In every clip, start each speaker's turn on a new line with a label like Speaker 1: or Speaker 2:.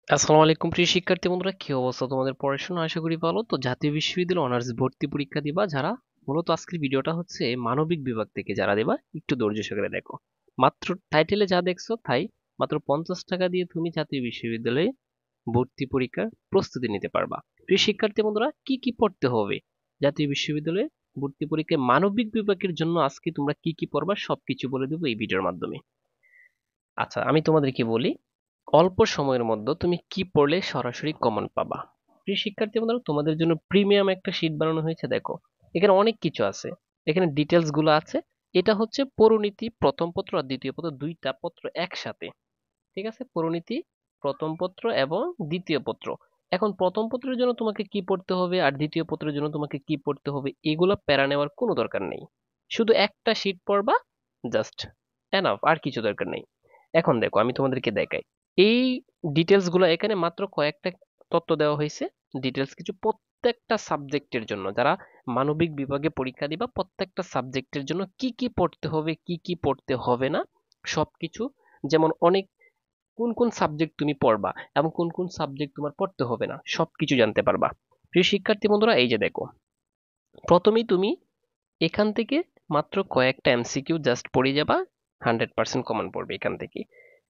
Speaker 1: আসসালামু আলাইকুম প্রিয় শিক্ষার্থী বন্ধুরা, কি অবস্থা তোমাদের? পড়াশোনা আশা করি ভালো। তো জাতীয় বিশ্ববিদ্যালয় অনার্স ভর্তি পরীক্ষা দিবা যারা, মূলত আজকের ভিডিওটা হচ্ছে মানবিক বিভাগ থেকে যারা দেবা, একটু ধৈর্য সহকারে দেখো। মাত্র টাইটেলে যা দেখছো তাই, মাত্র 50 টাকা দিয়ে তুমি জাতীয় বিশ্ববিদ্যালয়ে ভর্তি পরীক্ষার প্রস্তুতি নিতে পারবা। প্রিয় শিক্ষার্থী বন্ধুরা, কি কি পড়তে হবে জাতীয় বিশ্ববিদ্যালয়ে ভর্তি পরীক্ষায় মানবিক বিভাগের জন্য, আজকে তোমরা কি কি পড়বা সবকিছু বলে দেবো এই ভিডিওর মাধ্যমে। আচ্ছা, আমি তোমাদেরকে বলি, অল্প সময়ের মধ্যে তুমি কি পড়লে সরাসরি কমন পাবা। প্রিয় শিক্ষার্থী বন্ধুরা, তোমাদের জন্য প্রিমিয়াম একটা শীট বানানো হয়েছে, দেখো এখানে অনেক কিছু আছে। এখানে ডিটেলস গুলো আছে। এটা হচ্ছে পরিণীতি প্রথম পত্র আর দ্বিতীয় পত্র, দুইটা পত্র একসাথে। ঠিক আছে, পরিণীতি প্রথম পত্র এবং দ্বিতীয় পত্র। এখন প্রথম পত্রের জন্য তোমাকে কি পড়তে হবে আর দ্বিতীয় পত্রের জন্য তোমাকে কি পড়তে হবে, এগুলো প্যারা নেওয়ার কোনো দরকার নেই। শুধু একটা শীট পড়বা, জাস্ট এনাফ, আর কিছু দরকার নেই। এখন দেখো, আমি তোমাদেরকে দেখাই এই ডিটেলস গুলো। এখানে মাত্র কয়েকটা তথ্য দেওয়া হয়েছে, ডিটেলস কিছু, প্রত্যেকটা সাবজেক্টের জন্য যারা মানবিক বিভাগে পরীক্ষা দিবা, প্রত্যেকটা সাবজেক্টের জন্য কি কি পড়তে হবে কি কি পড়তে হবে না সবকিছু। যেমন অনেক কোন কোন সাবজেক্ট তুমি পড়বা এবং কোন কোন সাবজেক্ট তোমার পড়তে হবে না সবকিছু জানতে পারবা। প্রিয় শিক্ষার্থী বন্ধুরা, এই যে দেখো, প্রথমেই তুমি এখান থেকে মাত্র কয়েকটা এমসিকিউ জাস্ট পড়ে যাবা। 100% কমন পড়বে এখান থেকে,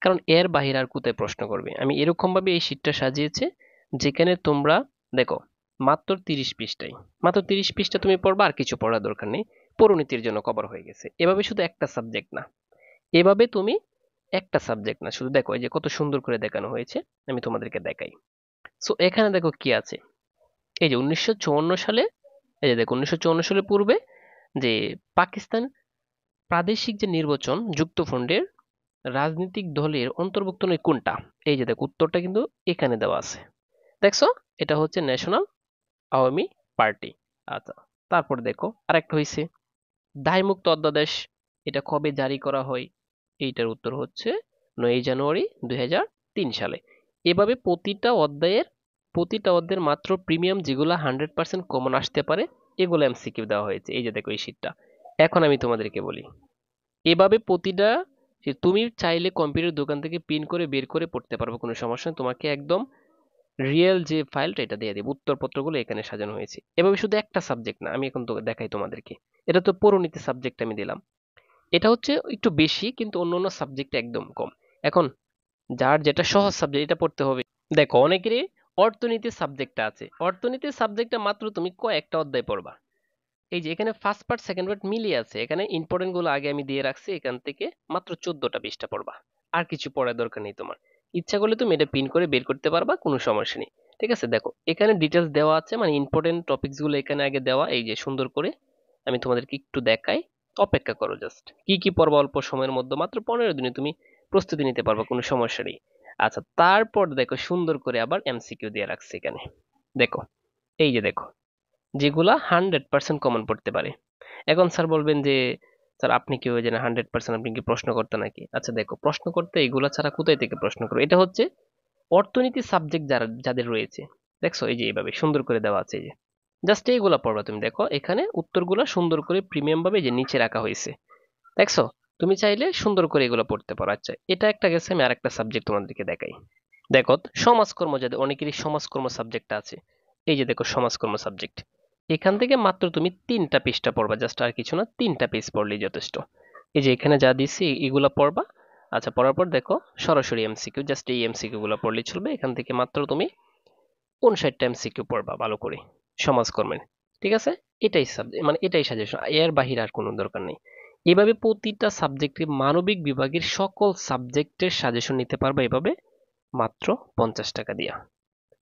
Speaker 1: কারণ এর বাহিরে আর কোথায় প্রশ্ন করবে। আমি এরকম ভাবে এই শীটটা সাজিয়েছে, যেখানে তোমরা দেখো মাত্র 30 পৃষ্ঠায়, মাত্র 30 পৃষ্ঠা তুমি পড়বা, আর কিছু পড়ার দরকার নেই। পরিণতির জন্য কভার হয়ে গেছে। এভাবে শুধু একটা সাবজেক্ট না, এভাবে তুমি একটা সাবজেক্ট না শুধু, দেখো এই যে কত সুন্দর করে দেখানো হয়েছে। আমি তোমাদেরকে দেখাই। সো এখানে দেখো কি আছে। এই যে 1954 সালে, এই যে দেখো 1954 সালে পূর্বে যে পাকিস্তান প্রাদেশিক যে নির্বাচন যুক্তফ্রন্টের রাজনৈতিক দলের অন্তর্ভুক্ত নয় কোনটা। এই যে দেখো উত্তরটা কিন্তু এখানে দেওয়া আছে, দেখছো? এটা হচ্ছে ন্যাশনাল আওয়ামী পার্টি। আচ্ছা, তারপর দেখো আরেকটা হয়েছে দায়মুক্ত অধ্যাদেশ, এটা কবে জারি করা হয়? এইটার উত্তর হচ্ছে 9 জানুয়ারি 2003 সালে। এভাবে প্রতিটা অধ্যায়ের মাত্র প্রিমিয়াম যেগুলো 100% কমন আসতে পারে, এগুলো এমসিকিউ দেওয়া হয়েছে। এই যে দেখো এই শীটটা। এখন আমি তোমাদেরকে বলি, এভাবে প্রতিটা, যে তুমি চাইলে কম্পিউটার দোকান থেকে প্রিন্ট করে বের করে পড়তে পারবে, কোনো সমস্যা নেই। তোমাকে একদম রিয়েল যে ফাইলটা, এটা দিয়ে দেবো। উত্তরপত্রগুলো এখানে সাজানো হয়েছে এভাবে, শুধু একটা সাবজেক্ট না। আমি এখন তো দেখাই তোমাদেরকে, এটা তো পরিণীতি সাবজেক্ট আমি দিলাম, এটা হচ্ছে একটু বেশি, কিন্তু অন্যান্য সাবজেক্ট একদম কম। এখন যার যেটা সহজ সাবজেক্ট এটা পড়তে হবে। দেখো অনেকেরই অর্থনীতি সাবজেক্টটা আছে, অর্থনীতির সাবজেক্টটা মাত্র তুমি কয়েকটা অধ্যায় পড়বা। এই যে এখানে ফার্স্ট পার্ট সেকেন্ড পার্ট মিলিয়ে আছে, এখানে ইম্পর্টেন্ট গুলো আগে আমি দিয়ে রাখছি। এখান থেকে মাত্র 14টা পৃষ্ঠা পড়বা, আর কিছু পড়ার দরকার নেই তোমার। ইচ্ছা করলে তুমি এটা পিন করে বের করতে পারবা, কোনো সমস্যা নেই। ঠিক আছে, দেখো এখানে ডিটেলস দেওয়া আছে, মানে ইম্পর্টেন্ট টপিকস গুলো এখানে আগে দেওয়া, এই যে সুন্দর করে। আমি তোমাদেরকে একটু দেখাই, অপেক্ষা করো জাস্ট। কি কি পড়বা অল্প সময়ের মধ্যে, মাত্র 15 দিনে তুমি প্রস্তুতি নিতে পারবা, কোনো সমস্যা নেই। আচ্ছা, তারপর দেখো সুন্দর করে আবার এমসিকিউ দিয়ে রাখছে এখানে। দেখো, এই যে দেখো, যেগুলা 100% কমন পড়তে পারে। এখন স্যার বলবেন যে, স্যার আপনি কি ওই যে 100% আপনি কি প্রশ্ন করতে নাকি? আচ্ছা দেখো, প্রশ্ন করতে এগুলা ছাড়া কোথায় থেকে প্রশ্ন করবো? এটা হচ্ছে অর্থনীতি সাবজেক্ট যারা যাদের রয়েছে, দেখছো এই যে এইভাবে সুন্দর করে দেওয়া আছে। এই যে জাস্ট এইগুলা পড়বা তুমি, দেখো এখানে উত্তরগুলা সুন্দর করে প্রিমিয়াম ভাবে যে নিচে রাখা হয়েছে, দেখছো? তুমি চাইলে সুন্দর করে এগুলো পড়তে পারো। আচ্ছা, এটা একটা গেছে, আমি আরেকটা সাবজেক্ট তোমাদেরকে দেখাই। দেখো সমাজকর্ম, যাদের অনেকেরই সমাজকর্ম সাবজেক্ট আছে, এই যে দেখো সমাজকর্ম সাবজেক্ট, এখান থেকে মাত্র তুমি 3টা পৃষ্ঠা পড়বা, জাস্ট আর কিছু না, 3টা পেজ পড়লেই যথেষ্ট। এই যে এখানে যা দিচ্ছি এগুলা পড়বা। আচ্ছা, পড়ার পর দেখো সরাসরি এমসিকিউ, জাস্ট এই এমসিকিউ গুলো পড়লেই চলবে। এখান থেকে মাত্র তুমি 59টা এমসিকিউ পড়বা ভালো করে সমাজকর্মের। ঠিক আছে, এটাই সাবজেক্ট, মানে এটাই সাজেশন, এর বাহিরে আর কোনো দরকার নেই। এভাবে প্রতিটা সাবজেক্টে মানবিক বিভাগের সকল সাবজেক্টের সাজেশন নিতে পারবা এভাবে, মাত্র 50 টাকা দিয়া।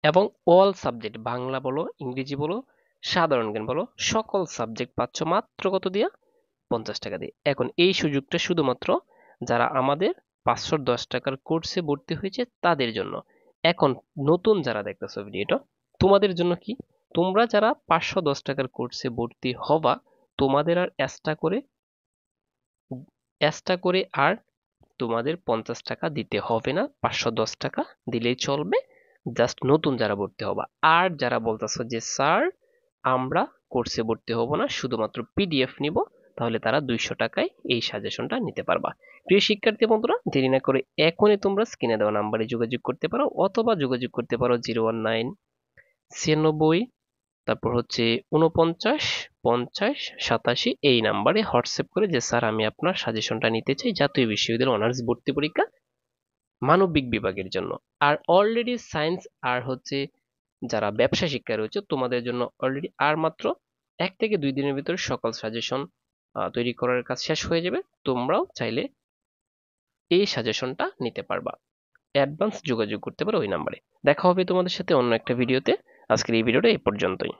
Speaker 1: এবং অল সাবজেক্ট, বাংলা বলো ইংরেজি বলো সাধারণ জ্ঞান বলো, সকল সাবজেক্ট পাচ্ছ মাত্র কত দিয়া? 50 টাকা দিয়ে। এখন এই সুযোগটা শুধুমাত্র যারা আমাদের 510 টাকার কোর্সে ভর্তি হয়েছে তাদের জন্য। এখন নতুন যারা দেখতেছো ভিডিওটা, তোমাদের জন্য কি, তোমরা যারা 510 টাকার কোর্সে ভর্তি হবা, তোমাদের আর এক্সট্রা করে আর তোমাদের 50 টাকা দিতে হবে না, 510 টাকা দিলেই চলবে। জাস্ট নতুন যারা ভর্তি হবা। আর যারা বলতেছো যে স্যার আমরা কোর্সে ভর্তি হব না, শুধুমাত্র পিডিএফ নিব, তাহলে তারা 200 টাকায় এই সাজেশনটা নিতে পারবা। প্রিয় শিক্ষার্থী বন্ধুরা, দেরি না করে এখনই তোমরা স্ক্রিনে দেওয়া নাম্বারে যোগাযোগ করতে পারো, অথবা যোগাযোগ করতে পারো 019 96, তারপর হচ্ছে 49 50 87 এই নাম্বারে হোয়াটসঅ্যাপ করে যে স্যার আমি আপনার সাজেশনটা নিতে চাই জাতীয় বিশ্ববিদ্যালয় অনার্স ভর্তি পরীক্ষা মানবিক বিভাগের জন্য। আর অলরেডি সায়েন্স আর হচ্ছে যারা ব্যবসা শিক্ষা রয়েছে তোমাদের জন্য অলরেডি আর মাত্র 1 থেকে 2 দিনের ভিতরে সকল সাজেশন তৈরি করার কাজ শেষ হয়ে যাবে। তোমরাও চাইলে এই সাজেশনটা নিতে পারবা। অ্যাডভান্স যোগাযোগ করতে পারো ওই নাম্বারে। দেখা হবে তোমাদের সাথে অন্য একটা ভিডিওতে। আজকের এই ভিডিওটা এই পর্যন্তই।